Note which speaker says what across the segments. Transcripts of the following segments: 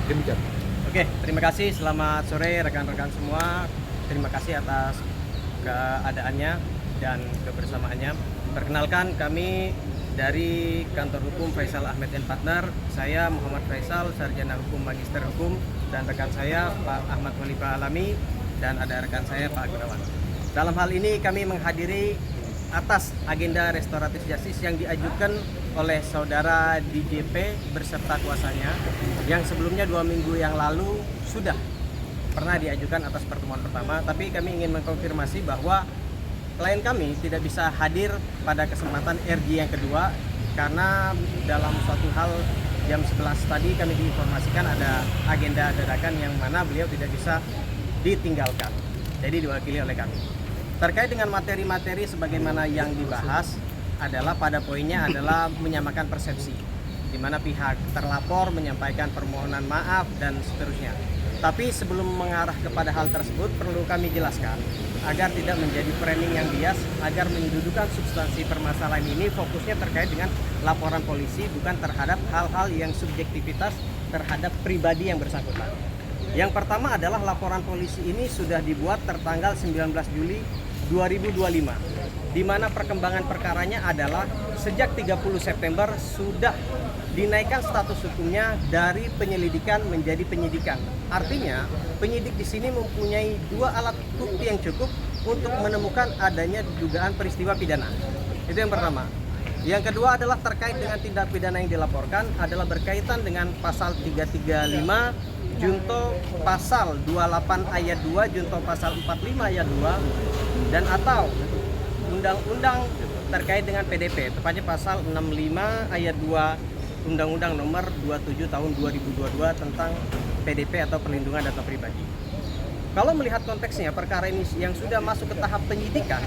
Speaker 1: Demikian.
Speaker 2: Oke, terima kasih. Selamat sore rekan-rekan semua. Terima kasih atas keadaannya dan kebersamaannya. Perkenalkan, kami dari Kantor Hukum Faisal Ahmed and Partner. Saya Muhammad Faisal, Sarjana Hukum Magister Hukum, dan rekan saya Pak Ahmad Walifa Alami, dan ada rekan saya Pak Gunawan. Dalam hal ini kami menghadiri atas agenda restoratif justice yang diajukan oleh saudara DJP beserta kuasanya, yang sebelumnya 2 minggu yang lalu sudah pernah diajukan atas pertemuan pertama, tapi kami ingin mengkonfirmasi bahwa klien kami tidak bisa hadir pada kesempatan RG yang kedua karena dalam suatu hal jam 11 tadi kami diinformasikan ada agenda dadakan yang mana beliau tidak bisa ditinggalkan, jadi diwakili oleh kami. Terkait dengan materi-materi sebagaimana yang dibahas adalah pada poinnya adalah menyamakan persepsi, di mana pihak terlapor menyampaikan permohonan maaf dan seterusnya. Tapi sebelum mengarah kepada hal tersebut perlu kami jelaskan agar tidak menjadi framing yang bias, agar mendudukan substansi permasalahan ini fokusnya terkait dengan laporan polisi, bukan terhadap hal-hal yang subjektivitas terhadap pribadi yang bersangkutan. Yang pertama adalah laporan polisi ini sudah dibuat tertanggal 19 Juli 2025, di mana perkembangan perkaranya adalah sejak 30 September sudah dinaikkan status hukumnya dari penyelidikan menjadi penyidikan. Artinya penyidik di sini mempunyai 2 alat bukti yang cukup untuk menemukan adanya dugaan peristiwa pidana. Itu yang pertama. Yang kedua adalah terkait dengan tindak pidana yang dilaporkan adalah berkaitan dengan pasal 335 junto pasal 28 ayat 2 junto pasal 45 ayat 2 dan atau undang-undang terkait dengan PDP, tepatnya pasal 65 ayat 2 Undang-Undang Nomor 27 Tahun 2022 tentang PDP atau Perlindungan Data Pribadi. Kalau melihat konteksnya perkara ini yang sudah masuk ke tahap penyidikan,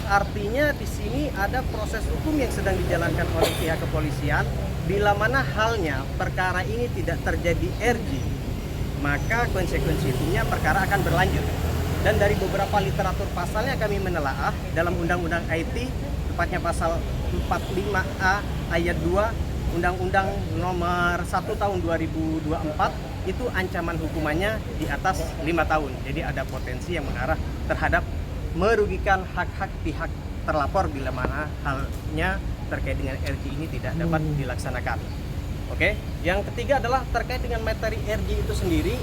Speaker 2: artinya di sini ada proses hukum yang sedang dijalankan oleh pihak kepolisian. Bila mana halnya perkara ini tidak terjadi RG, maka konsekuensi hukumnya perkara akan berlanjut. Dan dari beberapa literatur pasalnya kami menelaah dalam Undang-Undang IT, tepatnya pasal 45A ayat 2 Undang-Undang Nomor 1 Tahun 2024, itu ancaman hukumannya di atas 5 tahun. Jadi ada potensi yang mengarah terhadap merugikan hak-hak pihak terlapor bila mana halnya terkait dengan RG ini tidak dapat dilaksanakan. Oke, yang ketiga adalah terkait dengan materi RG itu sendiri.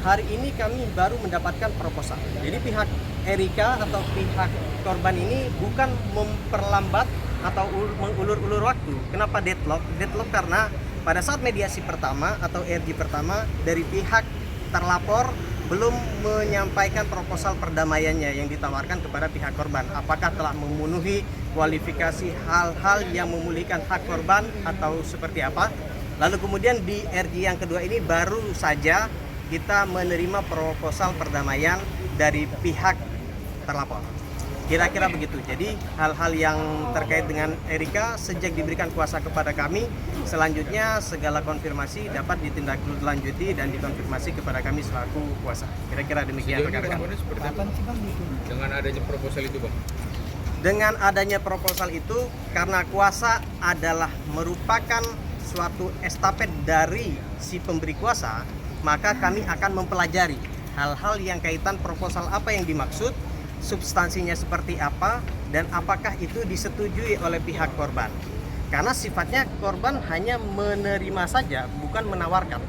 Speaker 2: Hari ini kami baru mendapatkan proposal. Jadi pihak Erika atau pihak korban ini bukan memperlambat atau mengulur-ulur waktu. Kenapa deadlock? Deadlock karena pada saat mediasi pertama atau RG pertama dari pihak terlapor belum menyampaikan proposal perdamaiannya yang ditawarkan kepada pihak korban. Apakah telah memenuhi kualifikasi hal-hal yang memulihkan hak korban atau seperti apa? Lalu kemudian di RG yang kedua ini baru saja kita menerima proposal perdamaian dari pihak terlapor. Kira-kira begitu. Jadi hal-hal yang terkait dengan Erika sejak diberikan kuasa kepada kami, selanjutnya segala konfirmasi dapat ditindaklanjuti dan dikonfirmasi kepada kami selaku kuasa. Kira-kira demikian rekan-rekan.
Speaker 1: Dengan adanya proposal itu, Bang?
Speaker 2: Dengan adanya proposal itu, karena kuasa adalah merupakan suatu estafet dari si pemberi kuasa, maka kami akan mempelajari hal-hal yang kaitan proposal apa yang dimaksud, substansinya seperti apa, dan apakah itu disetujui oleh pihak korban. Karena sifatnya korban hanya menerima saja, bukan menawarkan.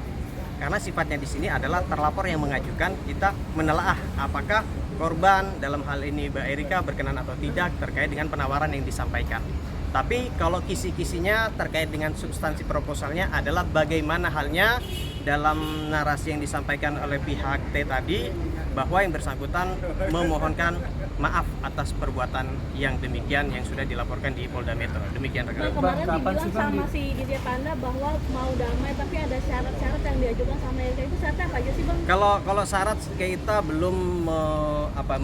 Speaker 2: Karena sifatnya di sini adalah terlapor yang mengajukan, kita menelaah apakah korban dalam hal ini Mbak Erika berkenan atau tidak terkait dengan penawaran yang disampaikan. Tapi kalau kisi-kisinya terkait dengan substansi proposalnya adalah bagaimana halnya dalam narasi yang disampaikan oleh pihak T tadi, bahwa yang bersangkutan memohonkan maaf atas perbuatan yang demikian yang sudah dilaporkan di Polda Metro. Demikian rekan.
Speaker 3: Kemarin dibilang sama si DJ Panda bahwa mau damai tapi ada syarat-syarat yang diajukan sama Erika, itu syaratnya apa aja sih, Bang?
Speaker 2: Kalau syarat kita belum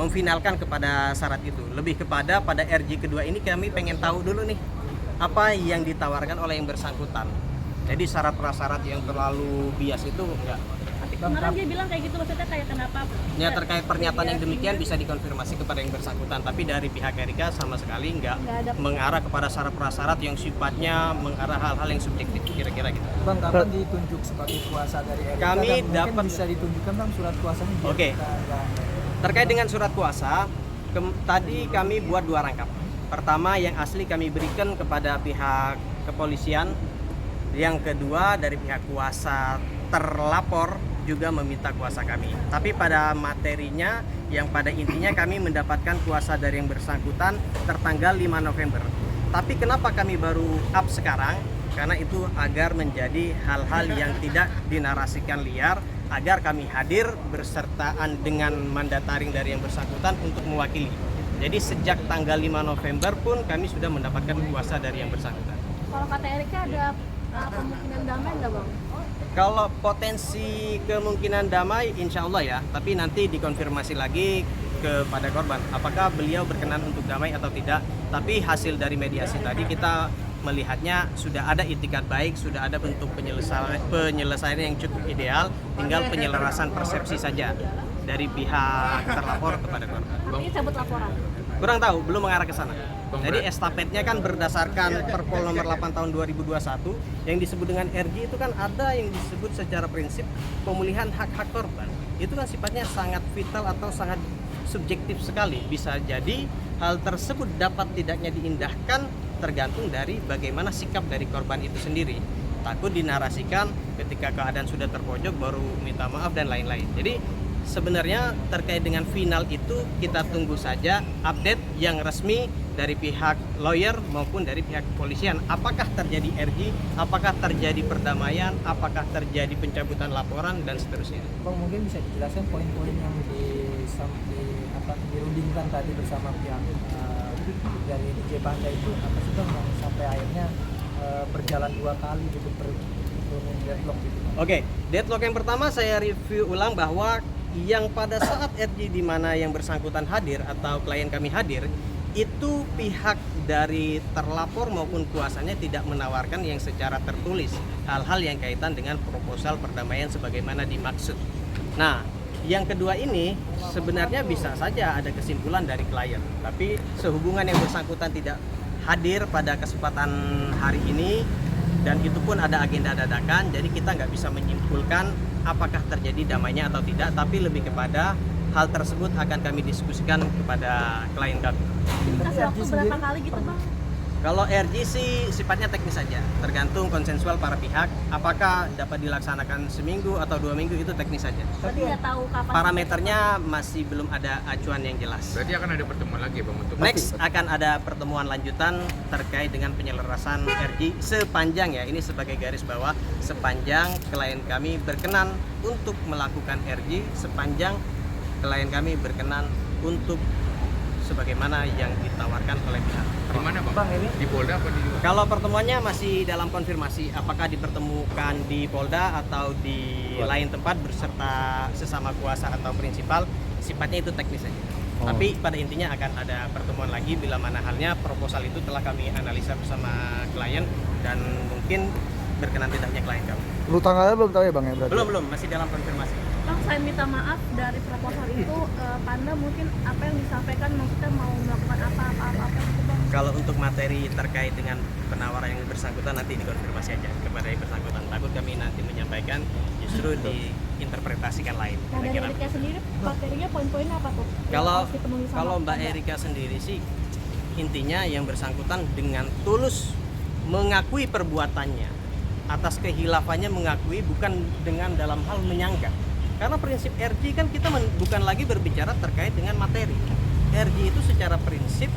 Speaker 2: memfinalkan kepada syarat itu. Lebih kepada pada RG kedua ini kami pengen tahu dulu nih apa yang ditawarkan oleh yang bersangkutan. Jadi syarat prasyarat yang terlalu bias itu enggak.
Speaker 3: Tapi kemarin dia bilang kayak gitu, maksudnya kayak kenapa?
Speaker 2: Ya terkait pernyataan yang demikian bisa dikonfirmasi kepada yang bersangkutan, tapi dari pihak Erika sama sekali nggak
Speaker 3: Nggak ada.
Speaker 2: mengarah kepada syarat prasyarat yang sifatnya mengarah hal-hal yang subjektif kira-kira gitu.
Speaker 4: Bang, kapan ditunjuk sebagai kuasa dari Erika?
Speaker 2: Kami
Speaker 4: Dan mungkin
Speaker 2: dapat-
Speaker 4: bisa ditunjukkan bang surat kuasanya biar
Speaker 2: Oke.
Speaker 4: kita nggak-
Speaker 2: Terkait dengan surat kuasa, tadi kami buat 2 rangkap. Pertama yang asli kami berikan kepada pihak kepolisian, yang kedua dari pihak kuasa terlapor juga meminta kuasa kami. Tapi pada materinya yang pada intinya kami mendapatkan kuasa dari yang bersangkutan tertanggal 5 November. Tapi kenapa kami baru up sekarang? Karena itu agar menjadi hal-hal yang tidak dinarasikan liar, agar kami hadir bersertaan dengan mandataring dari yang bersangkutan untuk mewakili. Jadi sejak tanggal 5 November pun kami sudah mendapatkan kuasa dari yang bersangkutan.
Speaker 3: Kalau kata Erika ada kemungkinan damai nggak bang?
Speaker 2: Kalau potensi kemungkinan damai insya Allah ya, tapi nanti dikonfirmasi lagi kepada korban apakah beliau berkenan untuk damai atau tidak. Tapi hasil dari mediasi tadi kita melihatnya sudah ada itikat baik, sudah ada bentuk penyelesaian yang cukup ideal, tinggal penyelarasan persepsi saja dari pihak terlapor kepada korban.
Speaker 3: Artinya cabut laporan.
Speaker 2: Kurang tahu, belum mengarah ke sana.
Speaker 1: Bang,
Speaker 2: Jadi estafetnya kan berdasarkan Perpol nomor 8 tahun 2021 yang disebut dengan RG itu kan ada yang disebut secara prinsip pemulihan hak-hak korban. Itu kan sifatnya sangat vital atau sangat subjektif sekali. Bisa jadi hal tersebut dapat tidaknya diindahkan tergantung dari bagaimana sikap dari korban itu sendiri. Takut dinarasikan ketika keadaan sudah terpojok baru minta maaf dan lain-lain. Jadi sebenarnya terkait dengan final itu kita tunggu saja update yang resmi dari pihak lawyer maupun dari pihak kepolisian. Apakah terjadi RG, apakah terjadi perdamaian, apakah terjadi pencabutan laporan dan seterusnya.
Speaker 4: Bang, mungkin bisa dijelaskan poin-poin yang dirundingkan tadi bersama pihak dari DJ Panda itu apa sih bang yang sampai akhirnya berjalan 2 kali gitu turun deadlock gitu.
Speaker 2: Oke, deadlock yang pertama saya review ulang bahwa yang pada saat RG di mana yang bersangkutan hadir atau klien kami hadir, itu pihak dari terlapor maupun kuasanya tidak menawarkan yang secara tertulis hal-hal yang kaitan dengan proposal perdamaian sebagaimana dimaksud. Nah, yang kedua ini sebenarnya bisa saja ada kesimpulan dari klien, tapi sehubungan yang bersangkutan tidak hadir pada kesempatan hari ini dan itu pun ada agenda dadakan, jadi kita nggak bisa menyimpulkan apakah terjadi damainya atau tidak, tapi lebih kepada hal tersebut akan kami diskusikan kepada klien kami.
Speaker 3: Kasih waktu berapa kali gitu bang?
Speaker 2: Kalau RG sih sifatnya teknis saja, tergantung konsensual para pihak. Apakah dapat dilaksanakan seminggu atau 2 minggu itu teknis saja.
Speaker 3: Berarti nggak tahu kapan.
Speaker 2: Parameternya masih belum ada acuan yang jelas.
Speaker 1: Berarti akan ada pertemuan lagi bang untuk
Speaker 2: Next akan ada pertemuan lanjutan terkait dengan penyelarasan RG sepanjang ya, ini sebagai garis bawah, sepanjang klien kami berkenan untuk melakukan RG, sepanjang klien kami berkenan untuk sebagaimana yang ditawarkan oleh pihak.
Speaker 1: di mana bang?
Speaker 4: Bang, ini
Speaker 1: Di Polda apa di
Speaker 2: Kalau pertemuannya masih dalam konfirmasi apakah dipertemukan di Polda atau di lain tempat berserta sesama kuasa atau prinsipal, sifatnya itu teknis saja. Tapi pada intinya akan ada pertemuan lagi bila mana halnya proposal itu telah kami analisa bersama klien dan mungkin berkenan tidaknya klien kami.
Speaker 5: Lu tanggalnya belum tahu ya bang ya berarti?
Speaker 2: Belum, masih dalam konfirmasi.
Speaker 3: Bang, selain minta maaf dari proposal itu, Panda mungkin apa yang disampaikan maksudnya mau melakukan apa gitu bang?
Speaker 2: Kalau untuk materi terkait dengan penawaran yang bersangkutan nanti dikonfirmasi aja kepada yang bersangkutan. Takut kami nanti menyampaikan justru diinterpretasikan lain.
Speaker 3: Nah dari
Speaker 2: Kira-kira.
Speaker 3: Erika sendiri materinya poin-poinnya apa tuh? Yang
Speaker 2: Kalau
Speaker 3: harus dipenuhi sama
Speaker 2: kalau Mbak
Speaker 3: Panda?
Speaker 2: Erika sendiri sih intinya yang bersangkutan dengan tulus mengakui perbuatannya, atas kehilafannya mengakui, bukan dengan dalam hal menyangka. Karena prinsip RG kan kita bukan lagi berbicara terkait dengan materi. RG itu secara prinsip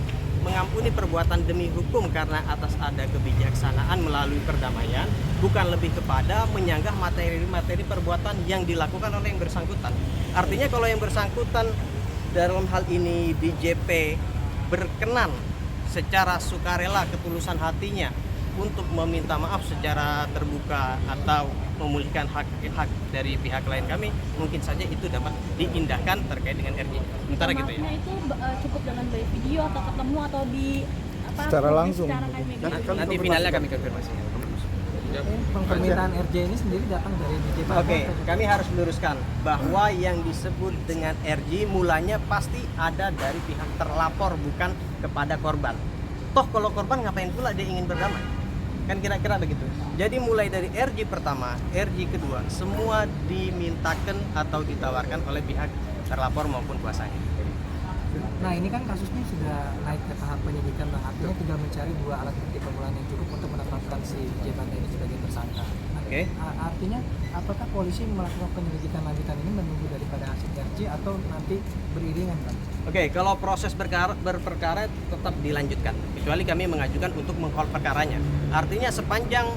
Speaker 2: mengampuni perbuatan demi hukum karena atas ada kebijaksanaan melalui perdamaian, bukan lebih kepada menyanggah materi-materi perbuatan yang dilakukan oleh yang bersangkutan. Artinya kalau yang bersangkutan dalam hal ini DJP berkenan secara sukarela ketulusan hatinya untuk meminta maaf secara terbuka atau memulihkan hak dari pihak klien kami, mungkin saja itu dapat diindahkan terkait dengan RG. Sementara gitu ya.
Speaker 3: Maafnya itu cukup dengan by video atau ketemu atau di apa?
Speaker 5: Secara langsung.
Speaker 3: Secara kayak media.
Speaker 2: Nanti finalnya kami konfirmasi.
Speaker 4: permintaan RJ ini sendiri datang dari DJ Panda.
Speaker 2: Oke, kami harus meluruskan bahwa yang disebut dengan RJ mulanya pasti ada dari pihak terlapor, bukan kepada korban. Toh kalau korban ngapain pula dia ingin berdamai? Kan kira-kira begitu. Jadi mulai dari RJ pertama, RJ kedua, semua dimintakan atau ditawarkan oleh pihak terlapor maupun kuasanya.
Speaker 4: Nah ini kan kasusnya sudah naik ke tahap penyidikan, Bang. Artinya tinggal mencari 2 alat bukti permulaan yang cukup untuk menetapkan si DJ Panda ini sebagai tersangka.
Speaker 2: Oke.
Speaker 4: Artinya apakah polisi melakukan penyelidikan lanjutan ini menunggu daripada hasil RJ atau nanti beriringan, Bang?
Speaker 2: Oke, kalau proses berperkara tetap dilanjutkan, kecuali kami mengajukan untuk menghold perkaranya. Artinya sepanjang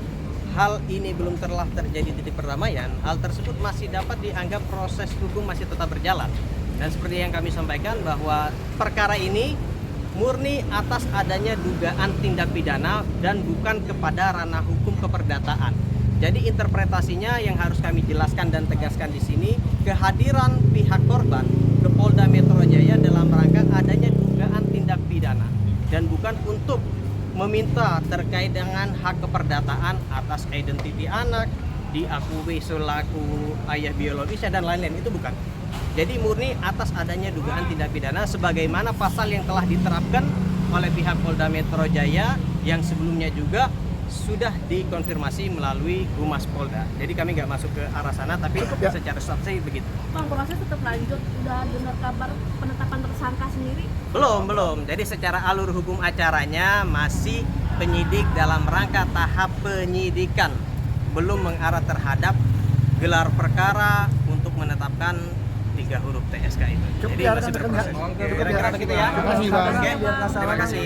Speaker 2: hal ini belum telah terjadi titik perdamaian, hal tersebut masih dapat dianggap proses hukum masih tetap berjalan. Dan seperti yang kami sampaikan bahwa perkara ini murni atas adanya dugaan tindak pidana dan bukan kepada ranah hukum keperdataan. Jadi interpretasinya yang harus kami jelaskan dan tegaskan di sini, kehadiran pihak korban ke Polda Metro Jaya dalam rangka adanya dugaan tindak pidana dan bukan untuk meminta terkait dengan hak keperdataan atas identiti anak, diakui selaku ayah biologisnya dan lain-lain, itu bukan. Jadi murni atas adanya dugaan tindak pidana sebagaimana pasal yang telah diterapkan oleh pihak Polda Metro Jaya yang sebelumnya juga sudah dikonfirmasi melalui Humas Polda. Jadi kami nggak masuk ke arah sana, tapi secara substansi begitu.
Speaker 3: Bang, proses tetap lanjut. Udah dengar kabar penetapan tersangka sendiri?
Speaker 2: Belum. Jadi secara alur hukum acaranya masih penyidik dalam rangka tahap penyidikan, belum mengarah terhadap gelar perkara untuk menetapkan 3 huruf TSK itu. Jadi masih berproses. Kira-kira begitu ya.
Speaker 5: Terima kasih, Bang.
Speaker 2: Oke, terima kasih.